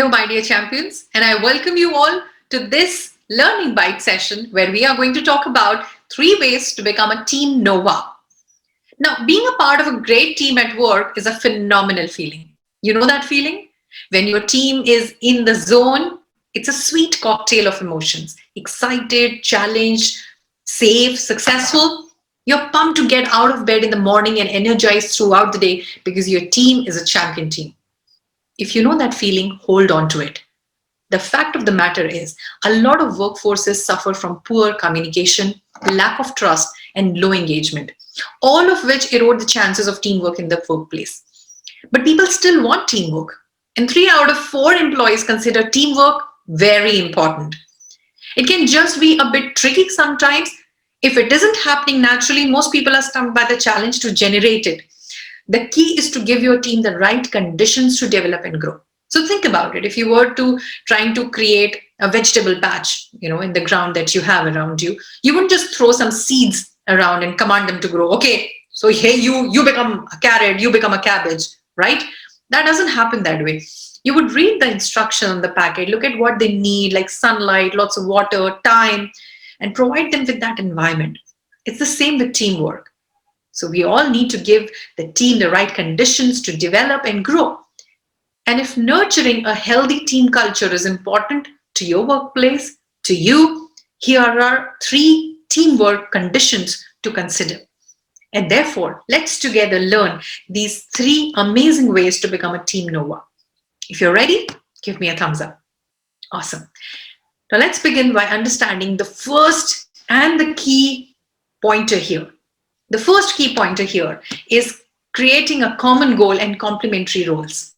Hello, my dear champions, and I welcome you all to this Learning Bite session where we are going to talk about 3 ways to become a team Nova. Now, being a part of a great team at work is a phenomenal feeling. You know that feeling? When your team is in the zone, it's a sweet cocktail of emotions. Excited, challenged, safe, successful. You're pumped to get out of bed in the morning and energized throughout the day because your team is a champion team. If you know that feeling, hold on to it. The fact of the matter is, a lot of workforces suffer from poor communication, lack of trust, and low engagement, all of which erode the chances of teamwork in the workplace. But people still want teamwork, and 3 out of 4 employees consider teamwork very important. It can just be a bit tricky sometimes. If it isn't happening naturally, most people are stumped by the challenge to generate it. The key is to give your team the right conditions to develop and grow. So think about it. If you were to trying to create a vegetable patch, in the ground that you have around you, you wouldn't just throw some seeds around and command them to grow. Okay, so hey, you become a carrot, you become a cabbage, right? That doesn't happen that way. You would read the instruction on the packet, look at what they need, like sunlight, lots of water, time, and provide them with that environment. It's the same with teamwork. So we all need to give the team the right conditions to develop and grow. And if nurturing a healthy team culture is important to your workplace, to you, here are 3 teamwork conditions to consider. And therefore, let's together learn these 3 amazing ways to become a team Nova. If you're ready, give me a thumbs up. Awesome. Now let's begin by understanding the first and the key pointer here. The first key pointer here is creating a common goal and complementary roles.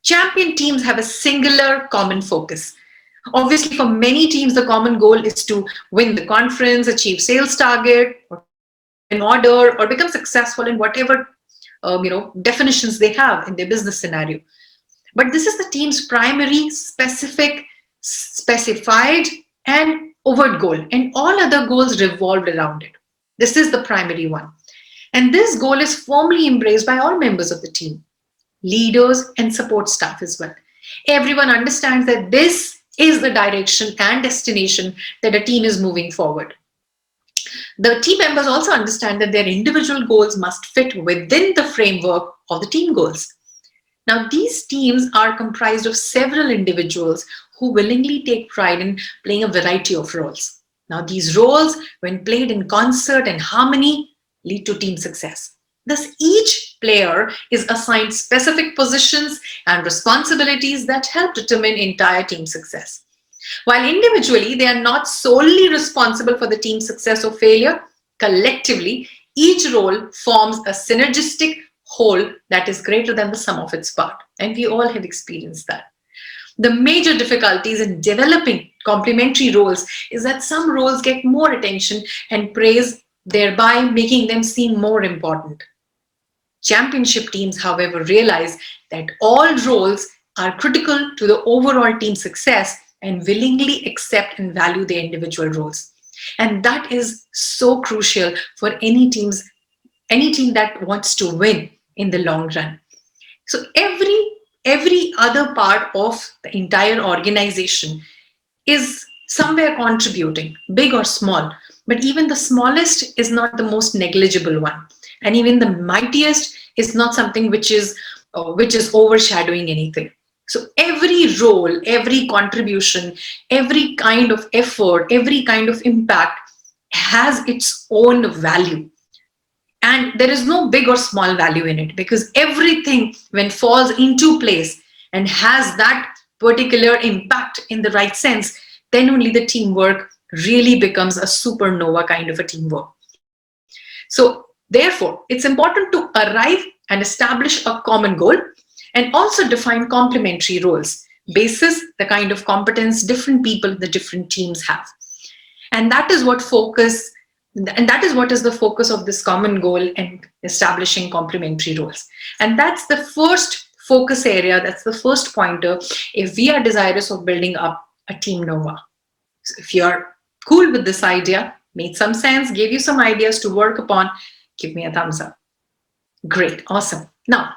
Champion teams have a singular common focus. Obviously, for many teams, the common goal is to win the conference, achieve sales target, or an order, or become successful in whatever definitions they have in their business scenario. But this is the team's primary, specified, and overt goal, and all other goals revolved around it. This is the primary one. And this goal is firmly embraced by all members of the team, leaders and support staff as well. Everyone understands that this is the direction and destination that a team is moving forward. The team members also understand that their individual goals must fit within the framework of the team goals. Now, these teams are comprised of several individuals who willingly take pride in playing a variety of roles. Now, these roles, when played in concert and harmony, lead to team success. Thus, each player is assigned specific positions and responsibilities that help determine entire team success. While individually, they are not solely responsible for the team's success or failure, collectively, each role forms a synergistic whole that is greater than the sum of its part. And we all have experienced that. The major difficulties in developing complementary roles is that some roles get more attention and praise, thereby making them seem more important. Championship teams, however, realize that all roles are critical to the overall team success and willingly accept and value their individual roles. And that is so crucial for any team that wants to win in the long run. So every other part of the entire organization is somewhere contributing, big or small, but even the smallest is not the most negligible one. And even the mightiest is not something which is overshadowing anything. So every role, every contribution, every kind of effort, every kind of impact has its own value. And there is no big or small value in it, because everything, when falls into place and has that particular impact in the right sense, then only the teamwork really becomes a supernova kind of a teamwork. So therefore, it's important to arrive and establish a common goal and also define complementary roles, basis the kind of competence different people in the different teams have. And that is what is the focus of this common goal and establishing complementary roles. And that's the first focus area, that's the first pointer if we are desirous of building up a team Nova. So if you're cool with this idea, made some sense, gave you some ideas to work upon, give me a thumbs up. Great, awesome. Now,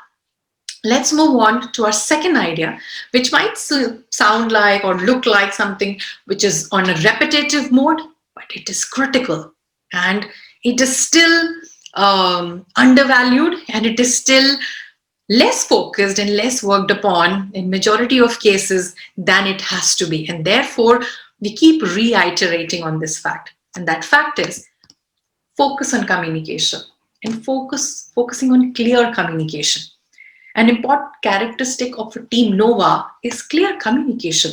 Let's move on to our second idea, which might sound like or look like something which is on a repetitive mode, but it is critical and it is still undervalued, and it is still less focused and less worked upon in majority of cases than it has to be. And therefore, we keep reiterating on this fact. And that fact is focus on communication and focusing on clear communication. An important characteristic of a team Nova is clear communication.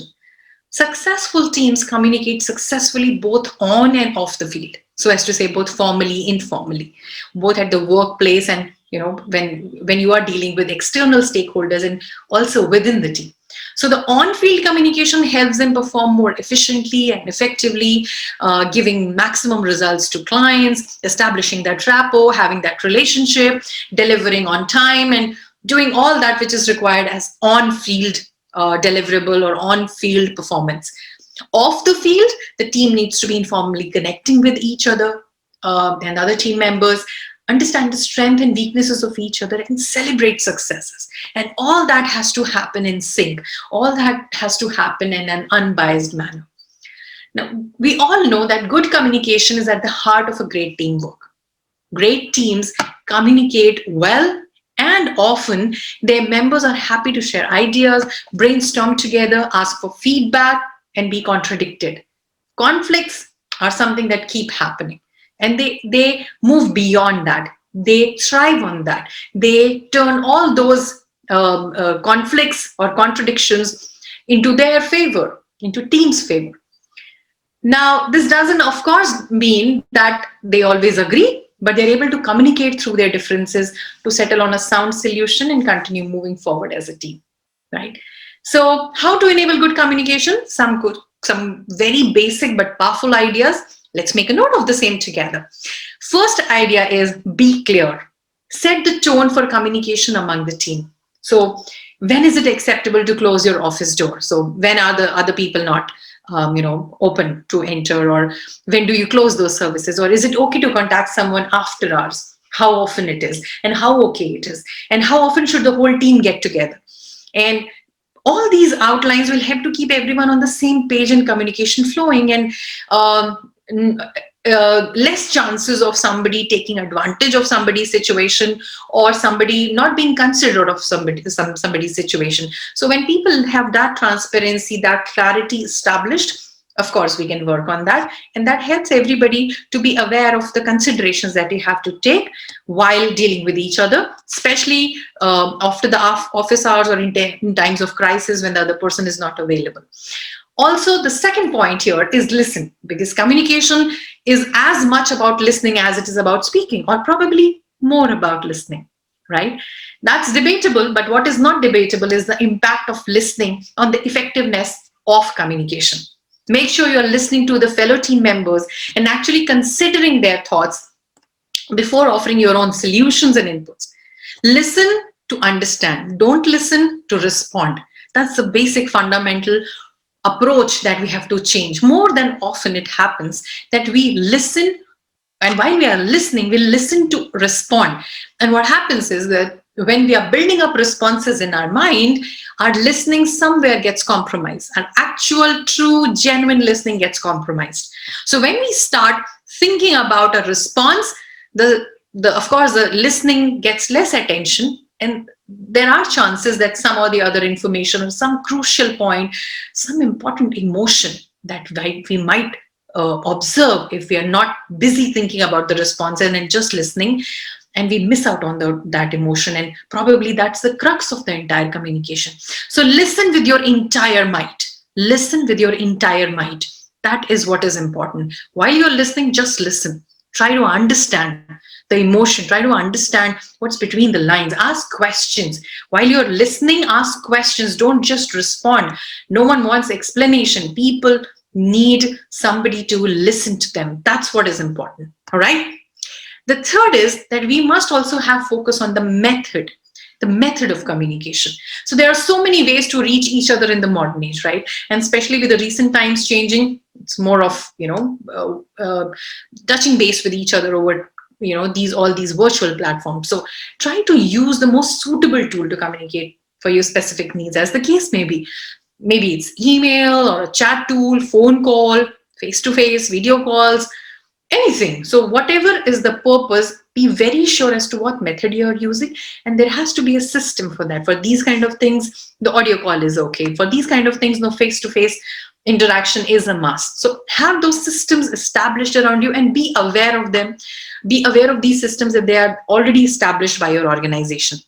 Successful teams communicate successfully both on and off the field. So as to say, both formally, informally, both at the workplace and when you are dealing with external stakeholders and also within the team. So the on-field communication helps them perform more efficiently and effectively, giving maximum results to clients, establishing that rapport, having that relationship, delivering on time, and doing all that which is required as on-field deliverable or on-field performance. Off the field, the team needs to be informally connecting with each other and other team members, understand the strength and weaknesses of each other, and celebrate successes. And all that has to happen in sync. All that has to happen in an unbiased manner. Now, we all know that good communication is at the heart of a great teamwork. Great teams communicate well, and often their members are happy to share ideas, brainstorm together, ask for feedback, and be contradicted. Conflicts are something that keep happening, and they move beyond that. They thrive on that. They turn all those conflicts or contradictions into their favor, into team's favor. Now, this doesn't, of course, mean that they always agree, but they're able to communicate through their differences to settle on a sound solution and continue moving forward as a team, right? So, how to enable good communication? Some very basic but powerful ideas. Let's make a note of the same together. First idea is be clear. Set the tone for communication among the team. So, when is it acceptable to close your office door? So, when are the other people not open to enter, or when do you close those services, or is it okay to contact someone after hours? How often it is, and how okay it is, and how often should the whole team get together? And all these outlines will help to keep everyone on the same page and communication flowing, and less chances of somebody taking advantage of somebody's situation or somebody not being considerate of somebody's situation. So when people have that transparency, that clarity established, of course we can work on that, and that helps everybody to be aware of the considerations that you have to take while dealing with each other, especially after the office hours or in times of crisis when the other person is not available. Also, the second point here is listen, because communication is as much about listening as it is about speaking, or probably more about listening, right? That's debatable, but what is not debatable is the impact of listening on the effectiveness of communication. Make sure you're listening to the fellow team members and actually considering their thoughts before offering your own solutions and inputs. Listen to understand. Don't listen to respond. That's the basic fundamental approach that we have to change. More than often it happens that we listen, and while we are listening, we listen to respond. And what happens is that when we are building up responses in our mind, our listening somewhere gets compromised. An actual, true, genuine listening gets compromised. So when we start thinking about a response, of course, the listening gets less attention, and there are chances that some or the other information or some crucial point, some important emotion that we might observe if we are not busy thinking about the response and then just listening, and we miss out on that emotion, and probably that's the crux of the entire communication. So listen with your entire might. Listen with your entire might. That is what is important. While you're listening, just listen. Try to understand the emotion. Try to understand what's between the lines. Ask questions. While you're listening, ask questions. Don't just respond. No one wants explanation. People need somebody to listen to them. That's what is important. All right? The third is that we must also have focus on the method of communication. So there are so many ways to reach each other in the modern age, right? And especially with the recent times changing, it's more of, touching base with each other over these all these virtual platforms. So try to use the most suitable tool to communicate for your specific needs, as the case may be. Maybe it's email or a chat tool, phone call, face to face, video calls, anything. So whatever is the purpose, be very sure as to what method you're using, and there has to be a system for that. For these kind of things, the audio call is okay. For these kind of things, no, face to face interaction is a must. So have those systems established around you and be aware of them. Be aware of these systems that they are already established by your organization.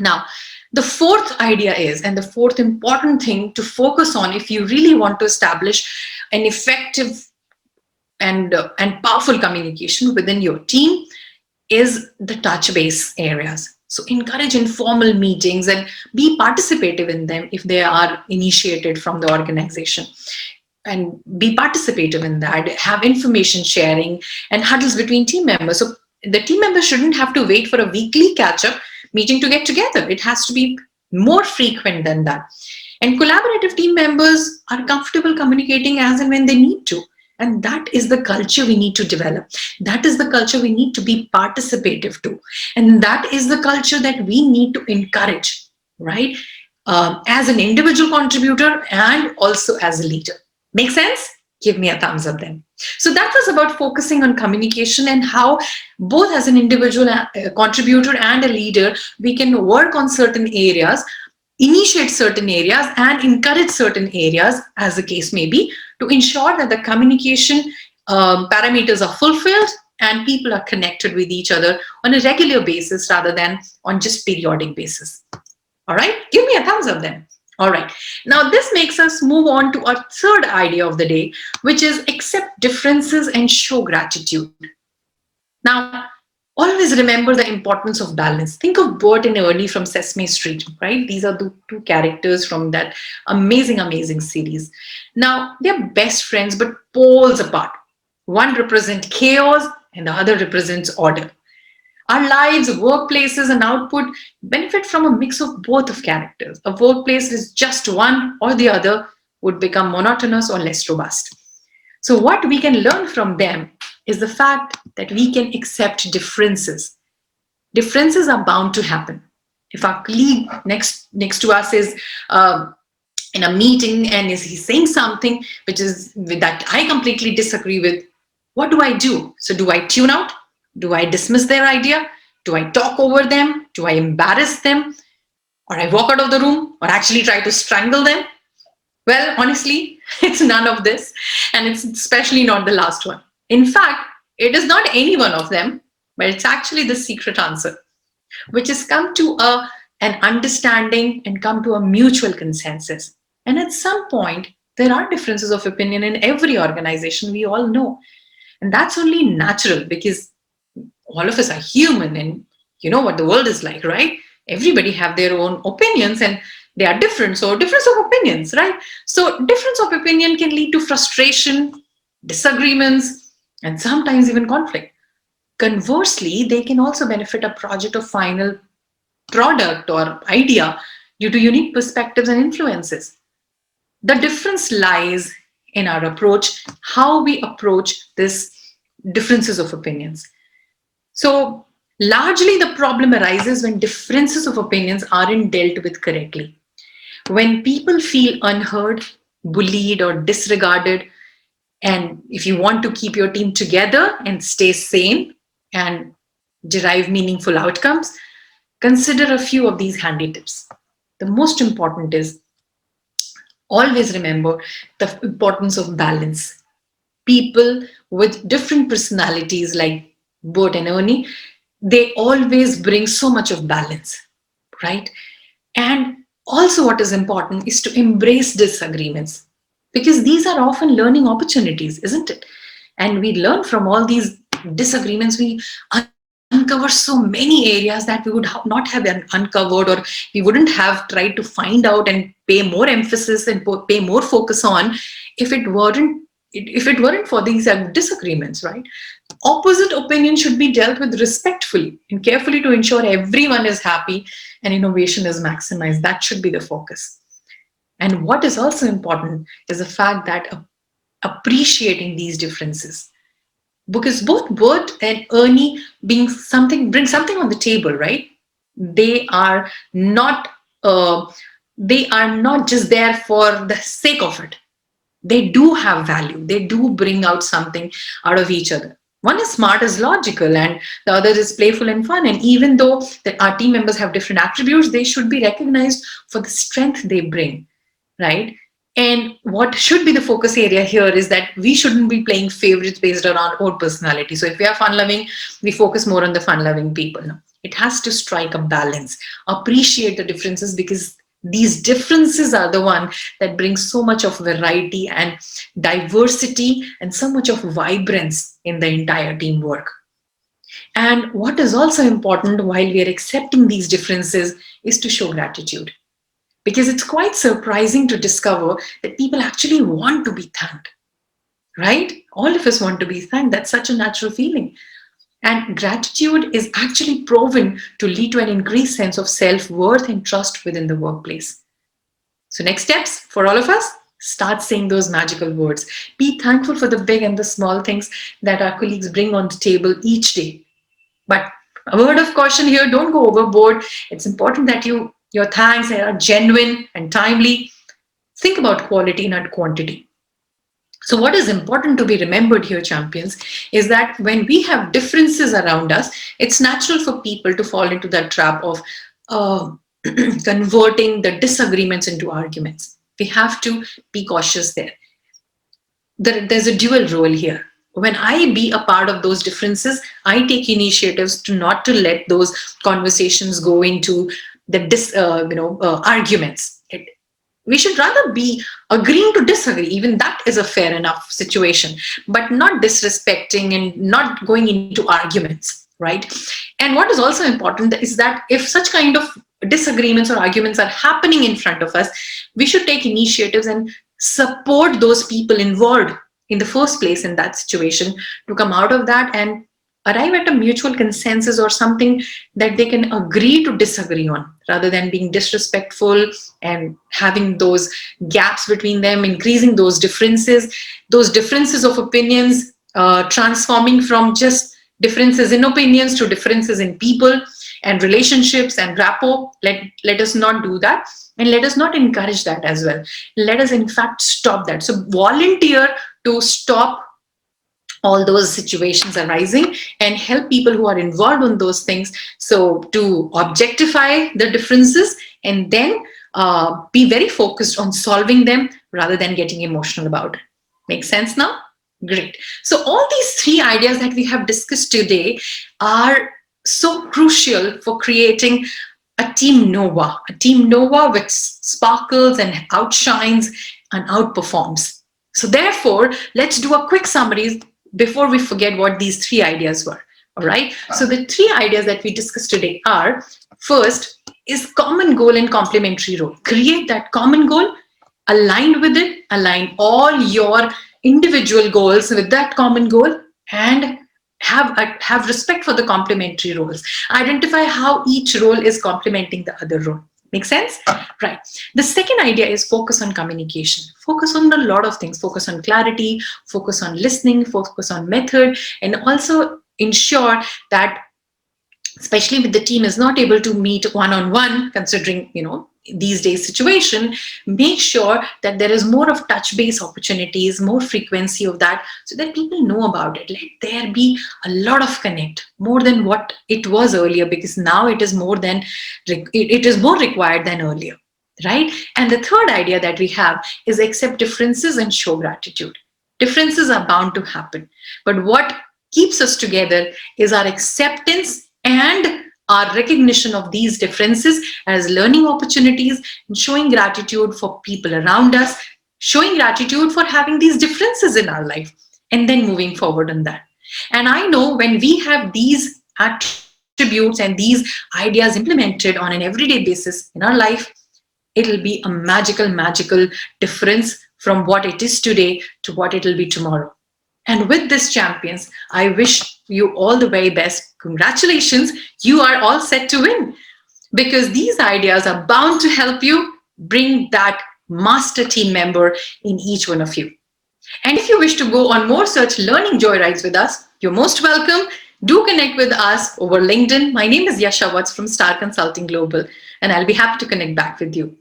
Now, the fourth idea is, and the fourth important thing to focus on if you really want to establish an effective and powerful communication within your team, is the touch base areas. So encourage informal meetings and be participative in them if they are initiated from the organization. And be participative in that. Have information sharing and huddles between team members. So the team members shouldn't have to wait for a weekly catch-up meeting to get together. It has to be more frequent than that. And collaborative team members are comfortable communicating as and when they need to. And that is the culture we need to develop. That is the culture we need to be participative to. And that is the culture that we need to encourage, right? As an individual contributor and also as a leader. Make sense? Give me a thumbs up then. So that was about focusing on communication and how both as an individual contributor and a leader, we can work on certain areas, initiate certain areas, and encourage certain areas, as the case may be, to ensure that the communication parameters are fulfilled and people are connected with each other on a regular basis rather than on just periodic basis. All right, give me a thumbs up then. All right, now this makes us move on to our third idea of the day, which is accept differences and show gratitude. Now, always remember the importance of balance. Think of Bert and Ernie from Sesame Street, right? These are the two characters from that amazing series. Now, they're best friends, but poles apart. One represents chaos and the other represents order. Our lives, workplaces, and output benefit from a mix of both of characters. A workplace is just one or the other would become monotonous or less robust. So what we can learn from them is the fact that we can accept differences. Differences are bound to happen. If our colleague next to us is in a meeting and is he saying something which is that I completely disagree with, what do I do? So do I tune out? Do I dismiss their idea? Do I talk over them? Do I embarrass them? Or I walk out of the room or actually try to strangle them? Well, honestly, it's none of this, and it's especially not the last one. In fact, it is not any one of them, but it's actually the secret answer, which is come to an understanding and come to a mutual consensus. And at some point, there are differences of opinion in every organization, we all know. And that's only natural because all of us are human and you know what the world is like, right? Everybody have their own opinions and they are different. So difference of opinions, right? So difference of opinion can lead to frustration, disagreements, and sometimes even conflict. Conversely, they can also benefit a project or final product or idea due to unique perspectives and influences. The difference lies in our approach, how we approach this differences of opinions. So largely the problem arises when differences of opinions aren't dealt with correctly. When people feel unheard, bullied, or disregarded, and if you want to keep your team together and stay sane and derive meaningful outcomes, consider a few of these handy tips. The most important is always remember the importance of balance. People with different personalities like Bert and Ernie, they always bring so much of balance, right? And also what is important is to embrace disagreements because these are often learning opportunities, isn't it? And we learn from all these disagreements, we uncover so many areas that we would not have uncovered, or we wouldn't have tried to find out and pay more emphasis and pay more focus on if it weren't for these disagreements, right? Opposite opinion should be dealt with respectfully and carefully to ensure everyone is happy and innovation is maximized. That should be the focus. And what is also important is the fact that appreciating these differences. because both Bert and Ernie being something bring something on the table, right? They are not uh, they are not just there for the sake of it. They do have value. They do bring out something out of each other. One is smart is logical, and the other is playful and fun. And even though our team members have different attributes, they should be recognized for the strength they bring, right? And what should be the focus area here is that we shouldn't be playing favorites based on our own personality. So if we are fun loving, we focus more on the fun loving people. No, it has to strike a balance, appreciate the differences, because these differences are the one that bring so much of variety and diversity and so much of vibrance in the entire teamwork. And what is also important while we are accepting these differences is to show gratitude, because it's quite surprising to discover that people actually want to be thanked, right? All of us want to be thanked. That's such a natural feeling. And gratitude is actually proven to lead to an increased sense of self worth and trust within the workplace. So, next steps for all of us, start saying those magical words. Be thankful for the big and the small things that our colleagues bring on the table each day. But a word of caution here, don't go overboard. It's important that your thanks are genuine and timely. Think about quality, not quantity. So, what is important to be remembered here, champions, is that when we have differences around us, it's natural for people to fall into that trap of uh, converting the disagreements into arguments. We have to be cautious there. There's a dual role here. When I be a part of those differences, I take initiatives to not to let those conversations go into the arguments. We should rather be agreeing to disagree. Even that is a fair enough situation, but not disrespecting and not going into arguments, right? And what is also important is that if such kind of disagreements or arguments are happening in front of us, we should take initiatives and support those people involved in the first place in that situation to come out of that and arrive at a mutual consensus or something that they can agree to disagree on, rather than being disrespectful and having those gaps between them, increasing those differences of opinions, transforming from just differences in opinions to differences in people and relationships and rapport. Let us not do that, and let us not encourage that as well. Let us in fact stop that. So volunteer to stop all those situations arising and help people who are involved in those things, so to objectify the differences and then be very focused on solving them rather than getting emotional about it. Make sense now? Great. So all these three ideas that we have discussed today are so crucial for creating a team Nova which sparkles and outshines and outperforms. So therefore, let's do a quick summary before we forget what these three ideas were. All right. So the three ideas that we discussed today are: first is common goal and complementary role. Create that common goal, align with it, align all your individual goals with that common goal, and have respect for the complementary roles. Identify how each role is complementing the other role. Make sense? Right. The second idea is focus on communication. Focus on a lot of things. Focus on clarity, focus on listening, focus on method, and also ensure that, especially with the team is not able to meet one-on-one, considering these days situation, make sure that there is more of touch base opportunities, more frequency of that, so that people know about it. Let there be a lot of connect, more than what it was earlier, because now it is it is more required than earlier, right? And the third idea that we have is accept differences and show gratitude. Differences are bound to happen, but what keeps us together is our acceptance and our recognition of these differences as learning opportunities, and showing gratitude for people around us, showing gratitude for having these differences in our life, and then moving forward on that. And I know when we have these attributes and these ideas implemented on an everyday basis in our life, it'll be a magical difference from what it is today to what it'll be tomorrow. And with this, champions, I wish you all the very best. Congratulations, you are all set to win, because these ideas are bound to help you bring that master team member in each one of you. And if you wish to go on more such learning joyrides with us, You're most welcome. Do connect with us over LinkedIn. My name is Yasha Vatsa from Star Consulting Global, and I'll be happy to connect back with you.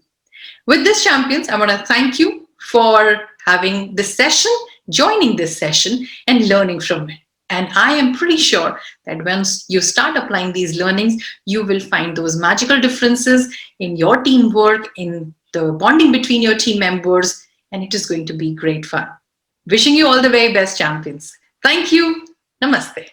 With this, champions, I want to thank you for having this session, joining this session, and learning from it. And I am pretty sure that once you start applying these learnings, you will find those magical differences in your teamwork, in the bonding between your team members, and it is going to be great fun. Wishing you all the very best, champions. Thank you. Namaste.